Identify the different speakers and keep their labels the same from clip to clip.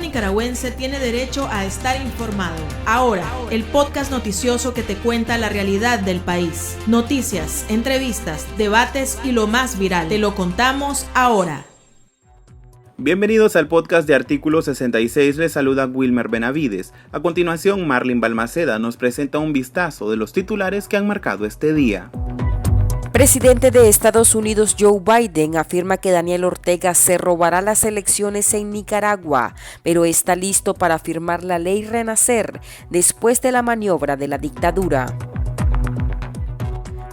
Speaker 1: nicaragüense tiene derecho a estar informado. Ahora, el podcast noticioso que te cuenta la realidad del país. Noticias, entrevistas, debates y lo más viral. Te lo contamos ahora.
Speaker 2: Bienvenidos al podcast de Artículo 66, les saluda Wilmer Benavides. A continuación, Marlene Balmaceda nos presenta un vistazo de los titulares que han marcado este día.
Speaker 3: Presidente de Estados Unidos Joe Biden afirma que Daniel Ortega se robará las elecciones en Nicaragua, pero está listo para firmar la ley Renacer después de la maniobra de la dictadura.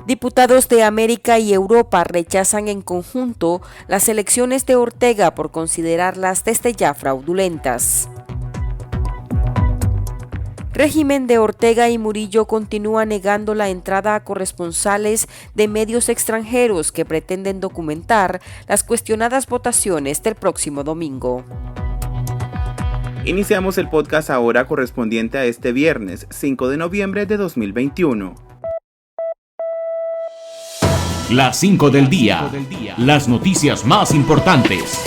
Speaker 3: Diputados de América y Europa rechazan en conjunto las elecciones de Ortega por considerarlas desde ya fraudulentas. Régimen de Ortega y Murillo continúa negando la entrada a corresponsales de medios extranjeros que pretenden documentar las cuestionadas votaciones del próximo domingo.
Speaker 2: Iniciamos el podcast ahora correspondiente a este viernes, 5 de noviembre de 2021.
Speaker 4: Las 5 del día. Las noticias más importantes.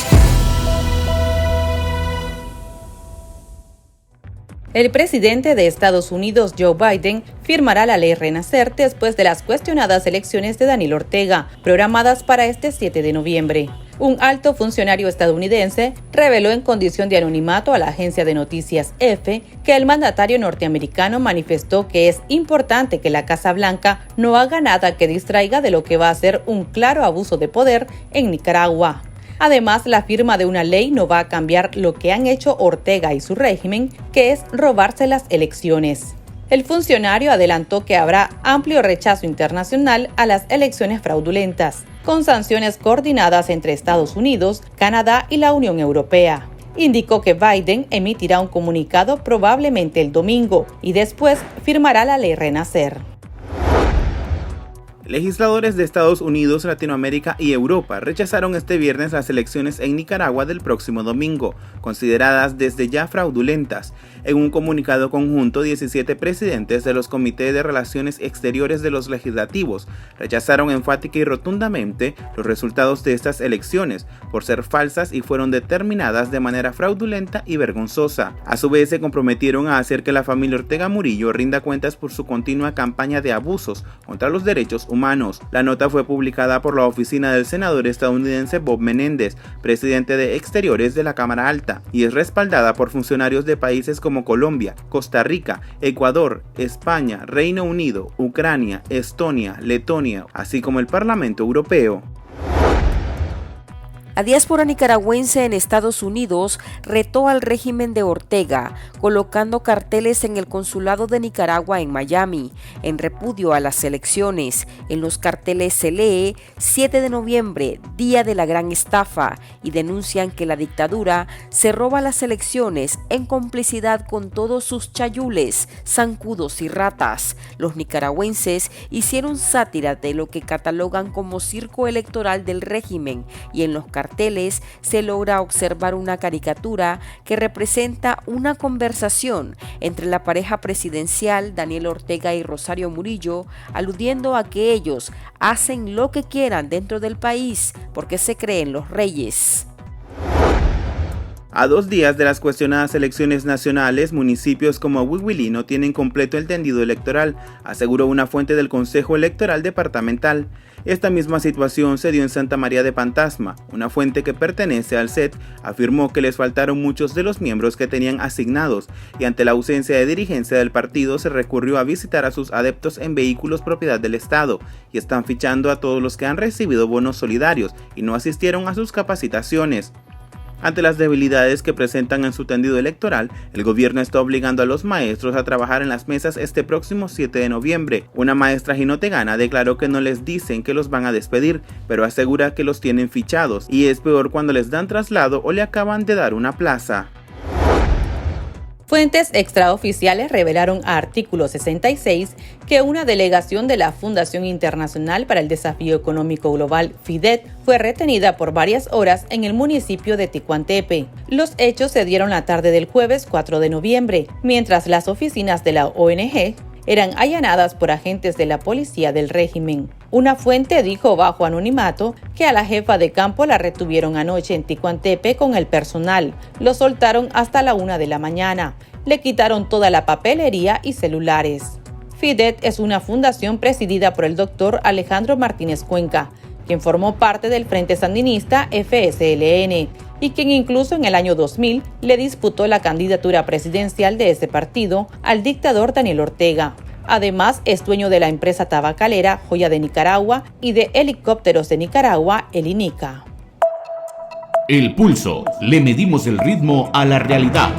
Speaker 5: El presidente de Estados Unidos, Joe Biden, firmará la ley Renacer después de las cuestionadas elecciones de Daniel Ortega, programadas para este 7 de noviembre. Un alto funcionario estadounidense reveló en condición de anonimato a la agencia de noticias EFE que el mandatario norteamericano manifestó que es importante que la Casa Blanca no haga nada que distraiga de lo que va a ser un claro abuso de poder en Nicaragua. Además, la firma de una ley no va a cambiar lo que han hecho Ortega y su régimen, que es robarse las elecciones. El funcionario adelantó que habrá amplio rechazo internacional a las elecciones fraudulentas, con sanciones coordinadas entre Estados Unidos, Canadá y la Unión Europea. Indicó que Biden emitirá un comunicado probablemente el domingo y después firmará la ley Renacer.
Speaker 2: Legisladores de Estados Unidos, Latinoamérica y Europa rechazaron este viernes las elecciones en Nicaragua del próximo domingo, consideradas desde ya fraudulentas. En un comunicado conjunto, 17 presidentes de los comités de relaciones exteriores de los legislativos rechazaron enfática y rotundamente los resultados de estas elecciones por ser falsas y fueron determinadas de manera fraudulenta y vergonzosa. A su vez, se comprometieron a hacer que la familia Ortega Murillo rinda cuentas por su continua campaña de abusos contra los derechos humanos. La nota fue publicada por la oficina del senador estadounidense Bob Menéndez, presidente de Exteriores de la Cámara Alta, y es respaldada por funcionarios de países como Colombia, Costa Rica, Ecuador, España, Reino Unido, Ucrania, Estonia, Letonia, así como el Parlamento Europeo.
Speaker 3: La diáspora nicaragüense en Estados Unidos retó al régimen de Ortega, colocando carteles en el consulado de Nicaragua en Miami, en repudio a las elecciones. En los carteles se lee 7 de noviembre, día de la gran estafa, y denuncian que la dictadura se roba las elecciones en complicidad con todos sus chayules, zancudos y ratas. Los nicaragüenses hicieron sátira de lo que catalogan como circo electoral del régimen, y en los carteles se logra observar una caricatura que representa una conversación entre la pareja presidencial Daniel Ortega y Rosario Murillo, aludiendo a que ellos hacen lo que quieran dentro del país porque se creen los reyes.
Speaker 2: A 2 días de las cuestionadas elecciones nacionales, municipios como Huihuilí no tienen completo el tendido electoral, aseguró una fuente del Consejo Electoral Departamental. Esta misma situación se dio en Santa María de Pantasma. Una fuente que pertenece al CET afirmó que les faltaron muchos de los miembros que tenían asignados y ante la ausencia de dirigencia del partido se recurrió a visitar a sus adeptos en vehículos propiedad del Estado y están fichando a todos los que han recibido bonos solidarios y no asistieron a sus capacitaciones. Ante las debilidades que presentan en su tendido electoral, el gobierno está obligando a los maestros a trabajar en las mesas este próximo 7 de noviembre. Una maestra jinotegana declaró que no les dicen que los van a despedir, pero asegura que los tienen fichados, y es peor cuando les dan traslado o le acaban de dar una plaza.
Speaker 5: Fuentes extraoficiales revelaron a Artículo 66 que una delegación de la Fundación Internacional para el Desafío Económico Global, FIDET, fue retenida por varias horas en el municipio de Ticuantepe. Los hechos se dieron la tarde del jueves 4 de noviembre, mientras las oficinas de la ONG eran allanadas por agentes de la policía del régimen. Una fuente dijo bajo anonimato que a la jefa de campo la retuvieron anoche en Ticuantepe con el personal. Lo soltaron hasta la 1 de la mañana. Le quitaron toda la papelería y celulares. FIDET es una fundación presidida por el doctor Alejandro Martínez Cuenca, quien formó parte del Frente Sandinista FSLN y quien incluso en el año 2000 le disputó la candidatura presidencial de ese partido al dictador Daniel Ortega. Además, es dueño de la empresa tabacalera Joya de Nicaragua y de Helicópteros de Nicaragua, el INICA.
Speaker 4: El Pulso. Le medimos el ritmo a la realidad.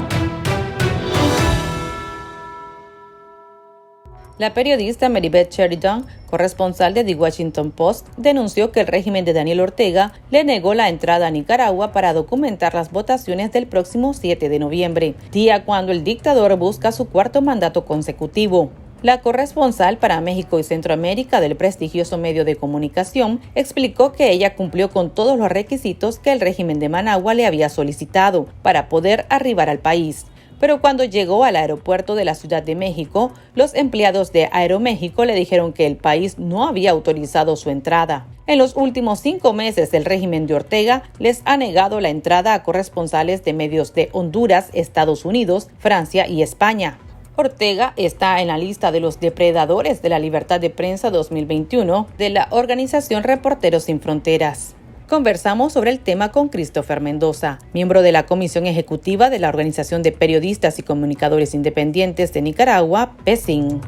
Speaker 5: La periodista Maribeth Sheridan, corresponsal de The Washington Post, denunció que el régimen de Daniel Ortega le negó la entrada a Nicaragua para documentar las votaciones del próximo 7 de noviembre, día cuando el dictador busca su 4º mandato consecutivo. La corresponsal para México y Centroamérica del prestigioso medio de comunicación explicó que ella cumplió con todos los requisitos que el régimen de Managua le había solicitado para poder arribar al país. Pero cuando llegó al aeropuerto de la Ciudad de México, los empleados de Aeroméxico le dijeron que el país no había autorizado su entrada. En los últimos 5 meses, el régimen de Ortega les ha negado la entrada a corresponsales de medios de Honduras, Estados Unidos, Francia y España. Ortega está en la lista de los depredadores de la libertad de prensa 2021 de la organización Reporteros Sin Fronteras. Conversamos sobre el tema con Christopher Mendoza, miembro de la Comisión Ejecutiva de la Organización de Periodistas y Comunicadores Independientes de Nicaragua, PECIN.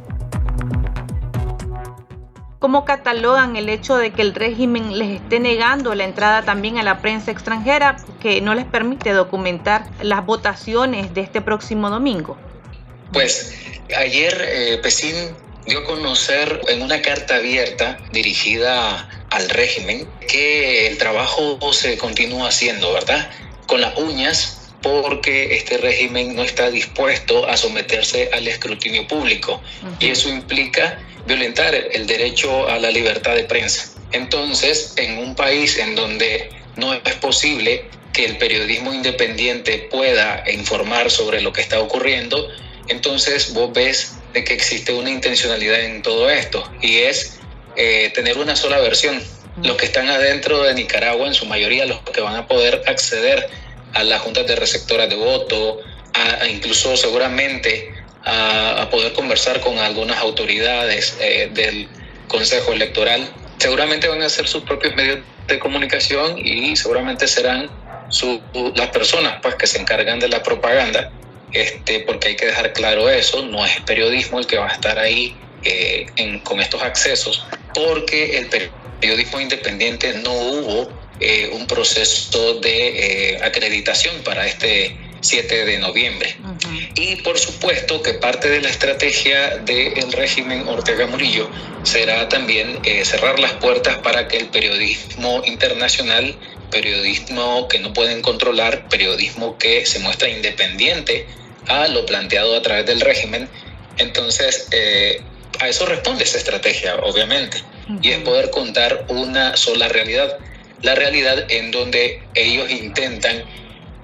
Speaker 6: ¿Cómo catalogan el hecho de que el régimen les esté negando la entrada también a la prensa extranjera, que no les permite documentar las votaciones de este próximo domingo?
Speaker 7: Pues ayer PECIN dio a conocer en una carta abierta dirigida al régimen que el trabajo se continúa haciendo, ¿verdad? Con las uñas, porque este régimen no está dispuesto a someterse al escrutinio público. Y eso implica violentar el derecho a la libertad de prensa. Entonces, en un país en donde no es posible que el periodismo independiente pueda informar sobre lo que está ocurriendo, entonces vos ves de que existe una intencionalidad en todo esto, y es tener una sola versión. Los que están adentro de Nicaragua, en su mayoría los que van a poder acceder a las juntas de receptoras de voto, a incluso seguramente a poder conversar con algunas autoridades del Consejo Electoral, seguramente van a ser sus propios medios de comunicación y seguramente serán las personas pues, que se encargan de la propaganda, porque hay que dejar claro eso, no es periodismo el que va a estar ahí con estos accesos, porque el periodismo independiente no hubo un proceso de acreditación para este 7 de noviembre. Y por supuesto que parte de la estrategia del régimen Ortega Murillo será también cerrar las puertas para que el periodismo internacional, periodismo que no pueden controlar, periodismo que se muestra independiente a lo planteado a través del régimen, entonces a eso responde esa estrategia, obviamente, y es poder contar una sola realidad, la realidad en donde ellos intentan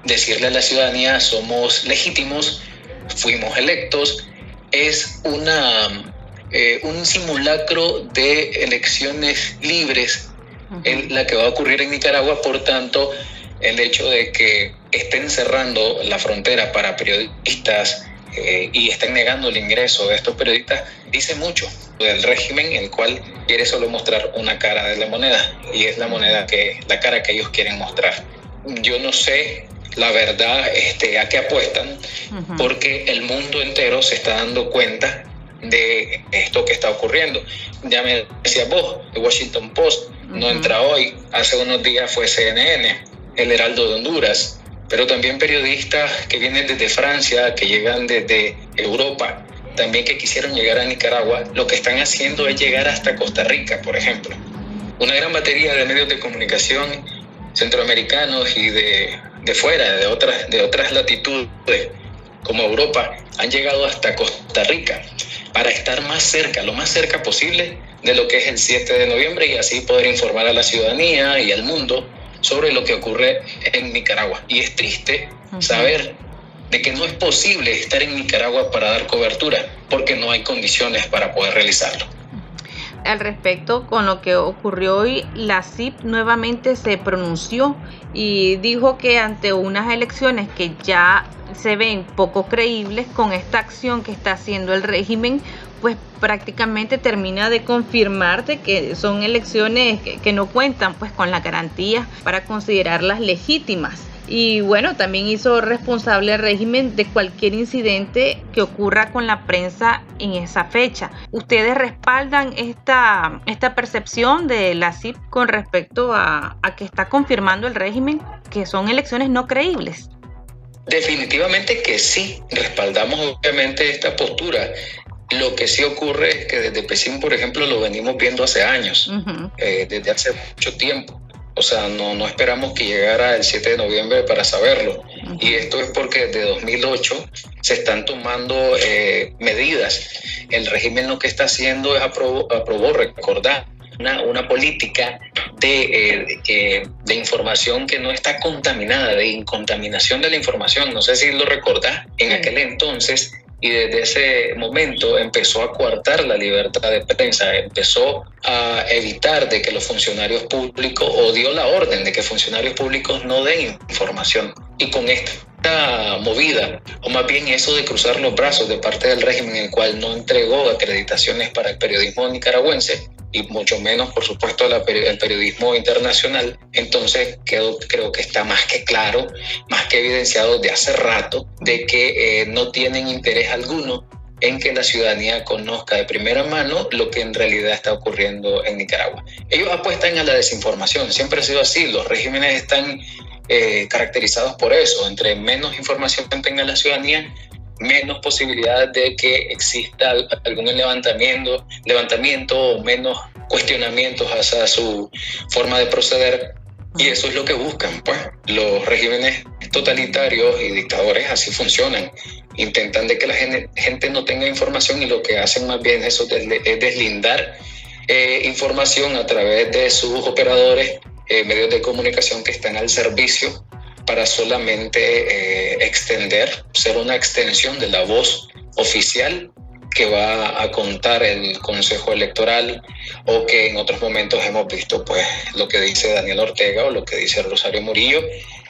Speaker 7: decirle a la ciudadanía: somos legítimos, fuimos electos. Es un simulacro de elecciones libres la que va a ocurrir en Nicaragua. Por tanto, el hecho de que estén cerrando la frontera para periodistas y estén negando el ingreso de estos periodistas dice mucho del régimen, el cual quiere solo mostrar una cara de la moneda, y es la cara que ellos quieren mostrar. Yo no sé la verdad a qué apuestan, porque el mundo entero se está dando cuenta de esto que está ocurriendo. Ya me decías vos, The Washington Post no entra hoy, hace unos días fue CNN, El Heraldo de Honduras, pero también periodistas que vienen desde Francia, que llegan desde Europa, también que quisieron llegar a Nicaragua, lo que están haciendo es llegar hasta Costa Rica, por ejemplo. Una gran batería de medios de comunicación centroamericanos y de fuera, de otras latitudes, como Europa, han llegado hasta Costa Rica para estar más cerca, lo más cerca posible de lo que es el 7 de noviembre y así poder informar a la ciudadanía y al mundo sobre lo que ocurre en Nicaragua. Y es triste saber de que no es posible estar en Nicaragua para dar cobertura porque no hay condiciones para poder realizarlo.
Speaker 6: Al respecto, con lo que ocurrió hoy, la CIP nuevamente se pronunció y dijo que ante unas elecciones que ya se ven poco creíbles, con esta acción que está haciendo el régimen, pues prácticamente termina de confirmar de que son elecciones que no cuentan pues con las garantías para considerarlas legítimas. Y bueno, también hizo responsable al régimen de cualquier incidente que ocurra con la prensa en esa fecha. ¿Ustedes respaldan esta percepción de la CIP con respecto a que está confirmando el régimen que son elecciones no creíbles?
Speaker 7: Definitivamente que sí, respaldamos obviamente esta postura. Lo que sí ocurre es que desde PECIN, por ejemplo, lo venimos viendo hace años, desde hace mucho tiempo. O sea, no esperamos que llegara el 7 de noviembre para saberlo. Y esto es porque desde 2008 se están tomando medidas. El régimen lo que está haciendo es aprobó recordar, una política de información que no está contaminada, de incontaminación de la información. No sé si lo recordás, en aquel entonces, y desde ese momento empezó a coartar la libertad de prensa, empezó a evitar de que los funcionarios públicos, o dio la orden de que funcionarios públicos no den información. Y con esta movida, o más bien eso de cruzar los brazos de parte del régimen, el cual no entregó acreditaciones para el periodismo nicaragüense, y mucho menos, por supuesto, el periodismo internacional, entonces creo que está más que claro, más que evidenciado de hace rato, de que no tienen interés alguno en que la ciudadanía conozca de primera mano lo que en realidad está ocurriendo en Nicaragua. Ellos apuestan a la desinformación, siempre ha sido así, los regímenes están caracterizados por eso. Entre menos información tenga la ciudadanía, menos posibilidades de que exista algún levantamiento o menos cuestionamientos hacia su forma de proceder, y eso es lo que buscan, pues. Los regímenes totalitarios y dictadores así funcionan, intentan de que la gente no tenga información, y lo que hacen más bien es deslindar información a través de sus operadores, medios de comunicación que están al servicio para solamente ser una extensión de la voz oficial que va a contar el Consejo Electoral, o que en otros momentos hemos visto pues lo que dice Daniel Ortega o lo que dice Rosario Murillo.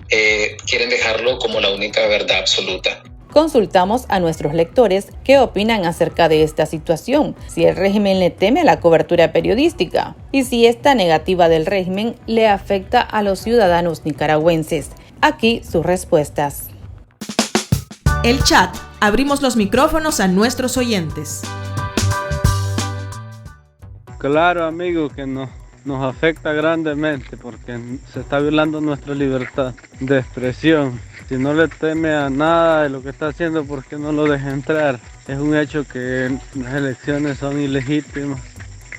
Speaker 7: Quieren dejarlo como la única verdad absoluta.
Speaker 5: Consultamos a nuestros lectores qué opinan acerca de esta situación, si el régimen le teme a la cobertura periodística y si esta negativa del régimen le afecta a los ciudadanos nicaragüenses. Aquí sus respuestas.
Speaker 1: El chat. Abrimos los micrófonos a nuestros oyentes.
Speaker 8: Claro, amigo, que nos afecta grandemente porque se está violando nuestra libertad de expresión. Si no le teme a nada de lo que está haciendo, ¿por qué no lo deja entrar? Es un hecho que las elecciones son ilegítimas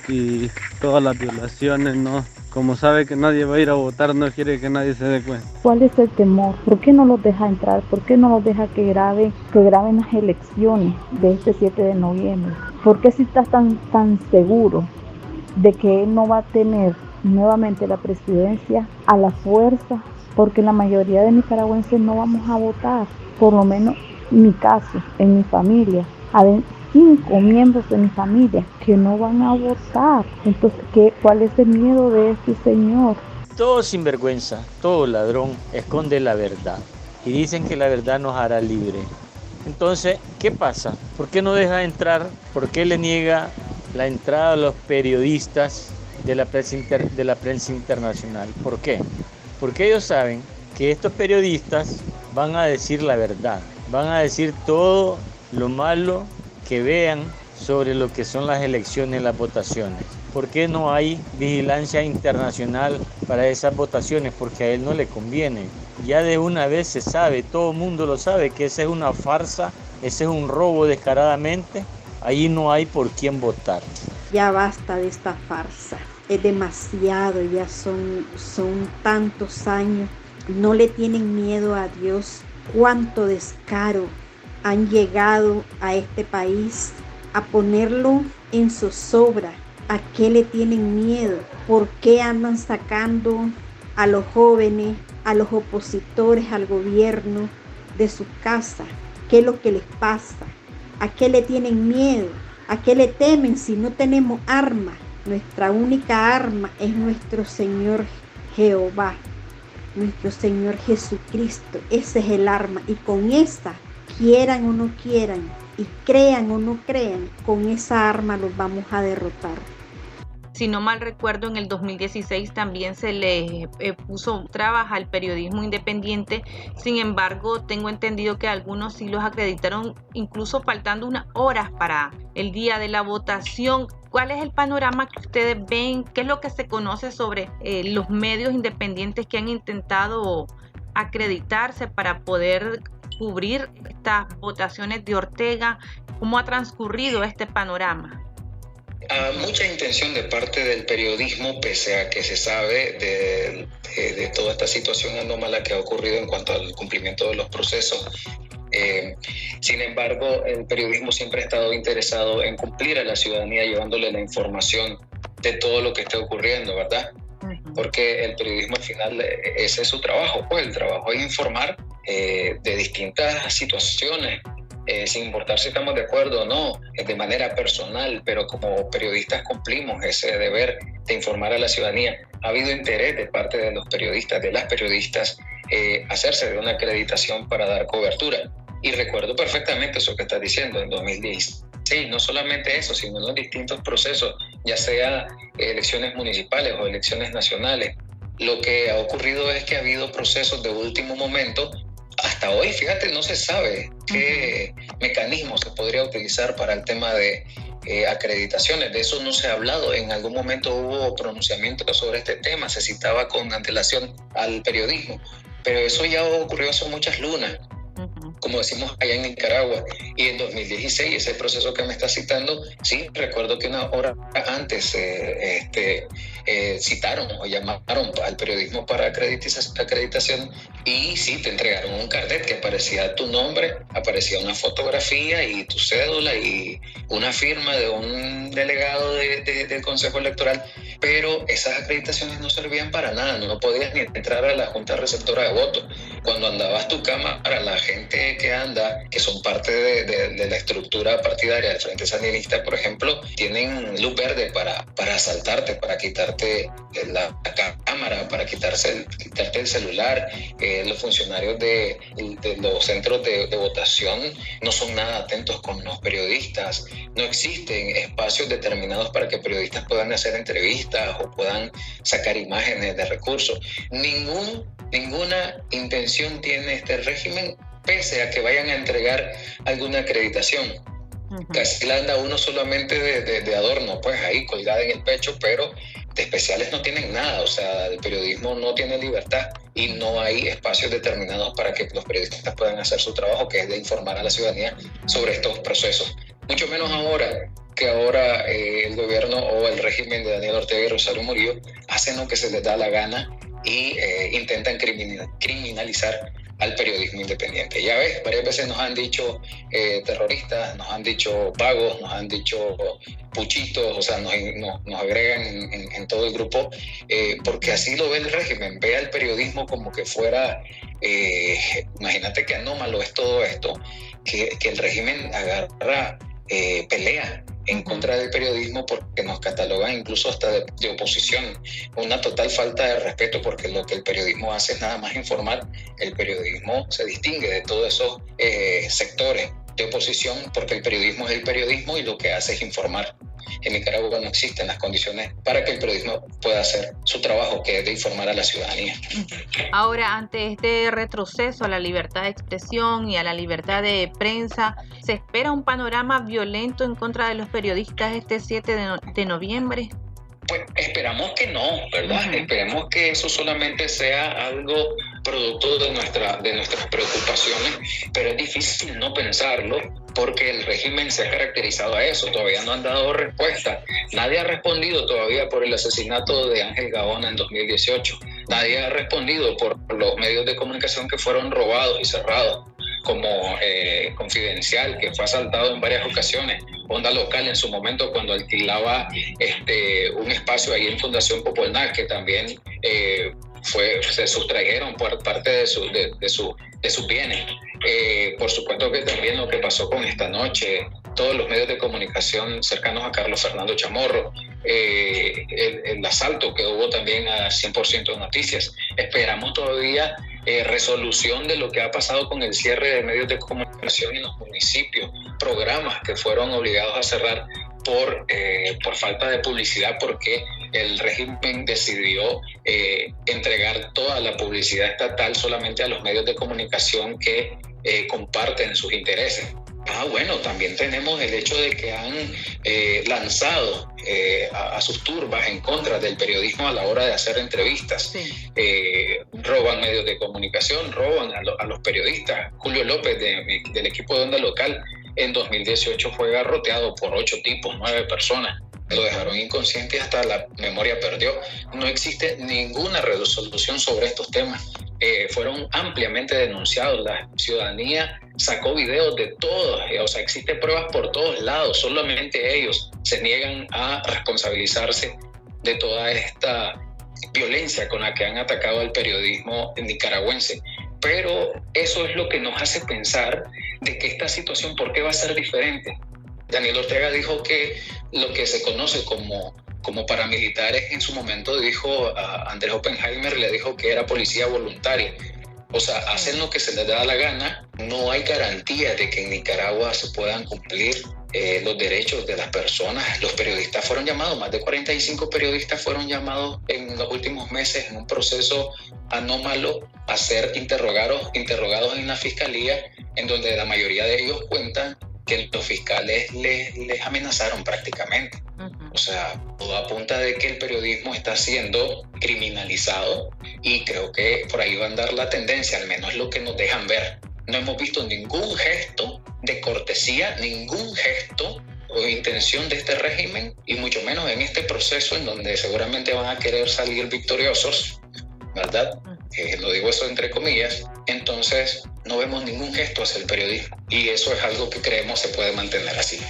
Speaker 8: y todas las violaciones, ¿no? Como sabe que nadie va a ir a votar, no quiere que nadie se dé cuenta.
Speaker 9: ¿Cuál es el temor? ¿Por qué no los deja entrar? ¿Por qué no los deja que graben las elecciones de este 7 de noviembre? ¿Por qué si estás tan seguro de que él no va a tener nuevamente la presidencia a la fuerza? Porque la mayoría de nicaragüenses no vamos a votar, por lo menos en mi caso, en mi familia. Hay 5 miembros de mi familia que no van a votar. Entonces, ¿cuál es el miedo de este señor?
Speaker 10: Todo sinvergüenza, todo ladrón esconde la verdad y dicen que la verdad nos hará libre. Entonces, ¿qué pasa? ¿Por qué no deja entrar? ¿Por qué le niega la entrada a los periodistas de la prensa internacional? ¿Por qué? Porque ellos saben que estos periodistas van a decir la verdad, van a decir todo lo malo que vean sobre lo que son las elecciones, las votaciones. ¿Por qué no hay vigilancia internacional para esas votaciones? Porque a él no le conviene. Ya de una vez se sabe, todo el mundo lo sabe, que esa es una farsa, ese es un robo descaradamente. Ahí no hay por quién votar.
Speaker 11: Ya basta de esta farsa. Es demasiado, ya son tantos años. No le tienen miedo a Dios. Cuánto descaro han llegado a este país a ponerlo en zozobra. ¿A qué le tienen miedo? ¿Por qué andan sacando a los jóvenes, a los opositores al gobierno de su casa, qué es lo que les pasa, a qué le tienen miedo, a qué le temen si no tenemos arma. Nuestra única arma es nuestro Señor Jehová, nuestro Señor Jesucristo. Ese es el arma, y con esa, quieran o no quieran, y crean o no crean, con esa arma los vamos a derrotar.
Speaker 6: Si no mal recuerdo, en el 2016 también se le puso trabas al periodismo independiente. Sin embargo, tengo entendido que algunos sí los acreditaron, incluso faltando unas horas para el día de la votación. ¿Cuál es el panorama que ustedes ven? ¿Qué es lo que se conoce sobre los medios independientes que han intentado acreditarse para poder cubrir estas votaciones de Ortega? ¿Cómo ha transcurrido este panorama?
Speaker 7: Mucha intención de parte del periodismo, pese a que se sabe de toda esta situación anómala que ha ocurrido en cuanto al cumplimiento de los procesos. Sin embargo, el periodismo siempre ha estado interesado en cumplir a la ciudadanía, llevándole la información de todo lo que esté ocurriendo, ¿verdad? Porque el periodismo al final ese es su trabajo, pues el trabajo es informar de distintas situaciones, sin importar si estamos de acuerdo o no, de manera personal, pero como periodistas cumplimos ese deber de informar a la ciudadanía. Ha habido interés de parte de los periodistas, de las periodistas, hacerse de una acreditación para dar cobertura. Y recuerdo perfectamente eso que estás diciendo, en 2016, no solamente eso, sino en los distintos procesos, ya sea elecciones municipales o elecciones nacionales. Lo que ha ocurrido es que ha habido procesos de último momento. Hasta hoy, fíjate, no se sabe qué mecanismo se podría utilizar para el tema de acreditaciones. De eso no se ha hablado. En algún momento hubo pronunciamientos sobre este tema, se citaba con antelación al periodismo, pero eso ya ocurrió hace muchas lunas, como decimos allá en Nicaragua. Y en 2016, ese proceso que me está citando, sí, recuerdo que una hora antes citaron o llamaron al periodismo para acreditación, y sí, te entregaron un carnet que aparecía tu nombre, aparecía una fotografía y tu cédula y una firma de un delegado del Consejo Electoral, pero esas acreditaciones no servían para nada, no podías ni entrar a la Junta Receptora de Votos. Cuando andabas tu cámara, la gente que anda, que son parte de la estructura partidaria del Frente Sandinista, por ejemplo, tienen luz verde para asaltarte, para quitarte la cámara, para quitarte el celular. Los funcionarios de los centros de votación no son nada atentos con los periodistas. No existen espacios determinados para que periodistas puedan hacer entrevistas o puedan sacar imágenes de recursos. Ninguna intención tiene este régimen, pese a que vayan a entregar alguna acreditación. Casi la anda uno solamente de adorno, pues ahí colgada en el pecho, pero de especiales no tienen nada. O sea, el periodismo no tiene libertad y no hay espacios determinados para que los periodistas puedan hacer su trabajo, que es de informar a la ciudadanía sobre estos procesos. Mucho menos ahora el gobierno o el régimen de Daniel Ortega y Rosario Murillo hacen lo que se les da la gana y intentan criminalizar al periodismo independiente. Ya ves, varias veces nos han dicho terroristas, nos han dicho vagos, nos han dicho puchitos, o sea, nos agregan en todo el grupo, porque así lo ve el régimen, ve al periodismo como que fuera, imagínate qué anómalo es todo esto, que el régimen agarra, pelea en contra del periodismo porque nos catalogan incluso hasta de oposición. Una total falta de respeto, porque lo que el periodismo hace es nada más informar. El periodismo se distingue de todos esos sectores de oposición, porque el periodismo es el periodismo y lo que hace es informar. En Nicaragua no existen las condiciones para que el periodismo pueda hacer su trabajo, que es de informar a la ciudadanía.
Speaker 6: Ahora, ante este retroceso a la libertad de expresión y a la libertad de prensa, ¿se espera un panorama violento en contra de los periodistas este 7 de noviembre?
Speaker 7: Pues esperamos que no, ¿verdad? Esperemos que eso solamente sea algo producto de nuestras preocupaciones, pero es difícil no pensarlo porque el régimen se ha caracterizado a eso. Todavía no han dado respuesta. Nadie ha respondido todavía por el asesinato de Ángel Gaona en 2018. Nadie ha respondido por los medios de comunicación que fueron robados y cerrados, como Confidencial, que fue asaltado en varias ocasiones, Onda Local en su momento cuando alquilaba un espacio ahí en Fundación Popolnar, que también se sustrajeron por parte de sus bienes. Por supuesto que también lo que pasó con esta noche, todos los medios de comunicación cercanos a Carlos Fernando Chamorro, el asalto que hubo también a 100% Noticias. Esperamos todavía resolución de lo que ha pasado con el cierre de medios de comunicación en los municipios, programas que fueron obligados a cerrar por falta de publicidad, porque el régimen decidió entregar toda la publicidad estatal solamente a los medios de comunicación que comparten sus intereses. Bueno, también tenemos el hecho de que han lanzado a sus turbas en contra del periodismo a la hora de hacer entrevistas. Sí. Roban medios de comunicación, roban a los periodistas. Julio López del equipo de Onda Local en 2018 fue garroteado por 8 tipos, 9 personas. Lo dejaron inconsciente y hasta la memoria perdió. No existe ninguna resolución sobre estos temas. Fueron ampliamente denunciados. La ciudadanía sacó videos de todos, o sea, existen pruebas por todos lados. Solamente ellos se niegan a responsabilizarse de toda esta violencia con la que han atacado al periodismo nicaragüense. Pero eso es lo que nos hace pensar de que esta situación, ¿por qué va a ser diferente? Daniel Ortega dijo que lo que se conoce como paramilitares, en su momento dijo a Andrés Oppenheimer, le dijo que era policía voluntaria. O sea, hacen lo que se les da la gana. No hay garantía de que en Nicaragua se puedan cumplir los derechos de las personas. Los periodistas fueron llamados, más de 45 periodistas fueron llamados en los últimos meses en un proceso anómalo a ser interrogados en la fiscalía, en donde la mayoría de ellos cuentan que los fiscales les amenazaron prácticamente. Uh-huh. O sea, todo apunta de que el periodismo está siendo criminalizado y creo que por ahí va a andar la tendencia, al menos lo que nos dejan ver. No hemos visto ningún gesto de cortesía, ningún gesto o intención de este régimen, y mucho menos en este proceso en donde seguramente van a querer salir victoriosos, ¿verdad? Lo digo eso entre comillas. Entonces no vemos ningún gesto hacia el periodismo y eso es algo que creemos se puede mantener así.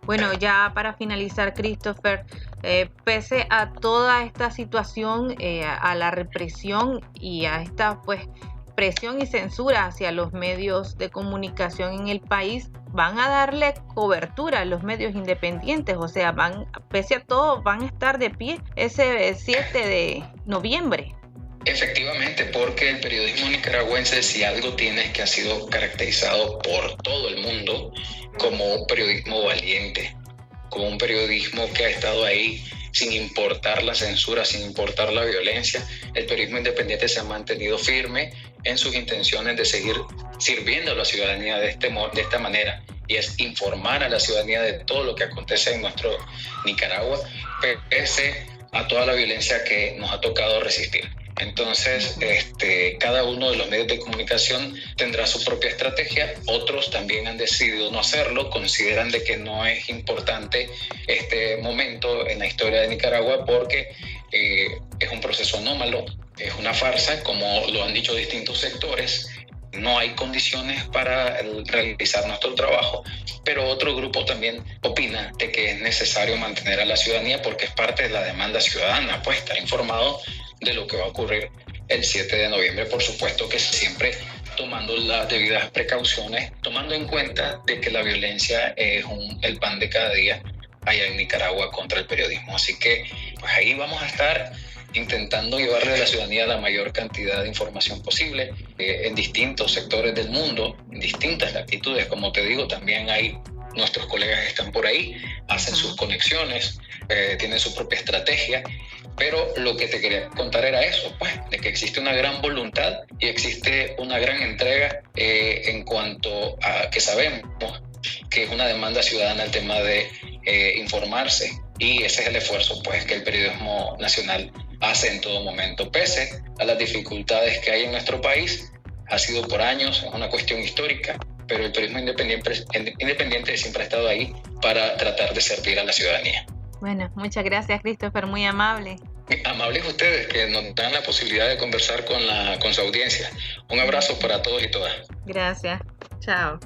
Speaker 6: Bueno, ya para finalizar, Christopher, pese a toda esta situación, a la represión y a esta presión y censura hacia los medios de comunicación en el país, van a darle cobertura a los medios independientes, o sea, pese a todo, van a estar de pie ese 7 de noviembre.
Speaker 7: Efectivamente, porque el periodismo nicaragüense, si algo tiene, es que ha sido caracterizado por todo el mundo como un periodismo valiente, como un periodismo que ha estado ahí sin importar la censura, sin importar la violencia. El periodismo independiente se ha mantenido firme en sus intenciones de seguir sirviendo a la ciudadanía de esta manera, y es informar a la ciudadanía de todo lo que acontece en nuestro Nicaragua, pese a toda la violencia que nos ha tocado resistir. Entonces, cada uno de los medios de comunicación tendrá su propia estrategia. Otros también han decidido no hacerlo, consideran de que no es importante este momento en la historia de Nicaragua porque es un proceso anómalo, es una farsa, como lo han dicho distintos sectores. No hay condiciones para realizar nuestro trabajo, pero otro grupo también opina de que es necesario mantener a la ciudadanía porque es parte de la demanda ciudadana, pues estar informado de lo que va a ocurrir el 7 de noviembre, por supuesto que siempre tomando las debidas precauciones, tomando en cuenta de que la violencia es el pan de cada día allá en Nicaragua contra el periodismo. Así que pues ahí vamos a estar intentando llevarle a la ciudadanía la mayor cantidad de información posible en distintos sectores del mundo, en distintas latitudes. Como te digo, también hay nuestros colegas que están por ahí, hacen sus conexiones, tienen su propia estrategia, pero lo que te quería contar era eso, pues, de que existe una gran voluntad y existe una gran entrega en cuanto a que sabemos que es una demanda ciudadana el tema de informarse, y ese es el esfuerzo pues que el periodismo nacional hace en todo momento, pese a las dificultades que hay en nuestro país. Ha sido por años, es una cuestión histórica, pero el periodismo independiente siempre ha estado ahí para tratar de servir a la ciudadanía.
Speaker 6: Bueno, muchas gracias, Christopher, muy amable.
Speaker 7: Amables ustedes que nos dan la posibilidad de conversar con su audiencia. Un abrazo para todos y todas.
Speaker 6: Gracias, chao.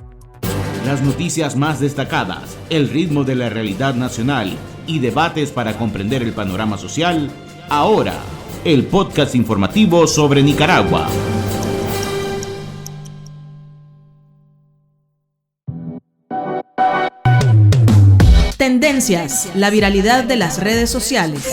Speaker 4: Las noticias más destacadas, el ritmo de la realidad nacional y debates para comprender el panorama social. Ahora, el podcast informativo sobre Nicaragua.
Speaker 1: Tendencias, la viralidad de las redes sociales.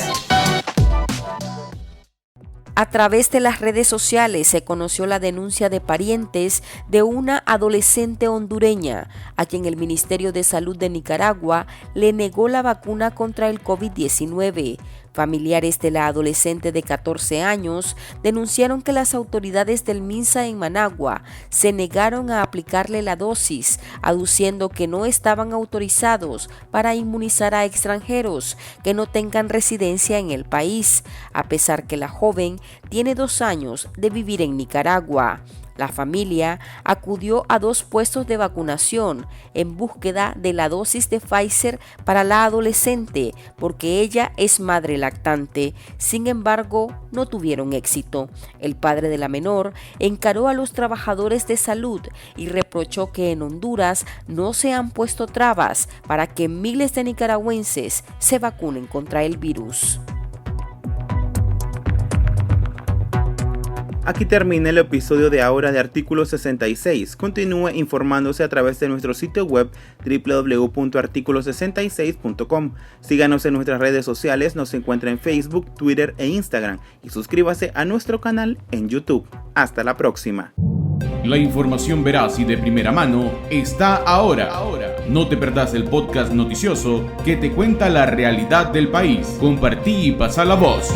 Speaker 3: A través de las redes sociales se conoció la denuncia de parientes de una adolescente hondureña a quien el Ministerio de Salud de Nicaragua le negó la vacuna contra el COVID-19. Familiares de la adolescente de 14 años denunciaron que las autoridades del MINSA en Managua se negaron a aplicarle la dosis, aduciendo que no estaban autorizados para inmunizar a extranjeros que no tengan residencia en el país, a pesar que la joven tiene 2 años de vivir en Nicaragua. La familia acudió a 2 puestos de vacunación en búsqueda de la dosis de Pfizer para la adolescente porque ella es madre lactante. Sin embargo, no tuvieron éxito. El padre de la menor encaró a los trabajadores de salud y reprochó que en Honduras no se han puesto trabas para que miles de nicaragüenses se vacunen contra el virus.
Speaker 2: Aquí termina el episodio de ahora de Artículo 66. Continúe informándose a través de nuestro sitio web www.articulo66.com. Síganos en nuestras redes sociales, nos encuentra en Facebook, Twitter e Instagram y suscríbase a nuestro canal en YouTube. Hasta la próxima.
Speaker 4: La información veraz y de primera mano está ahora. No te perdás el podcast noticioso que te cuenta la realidad del país. Compartí y pasa la voz.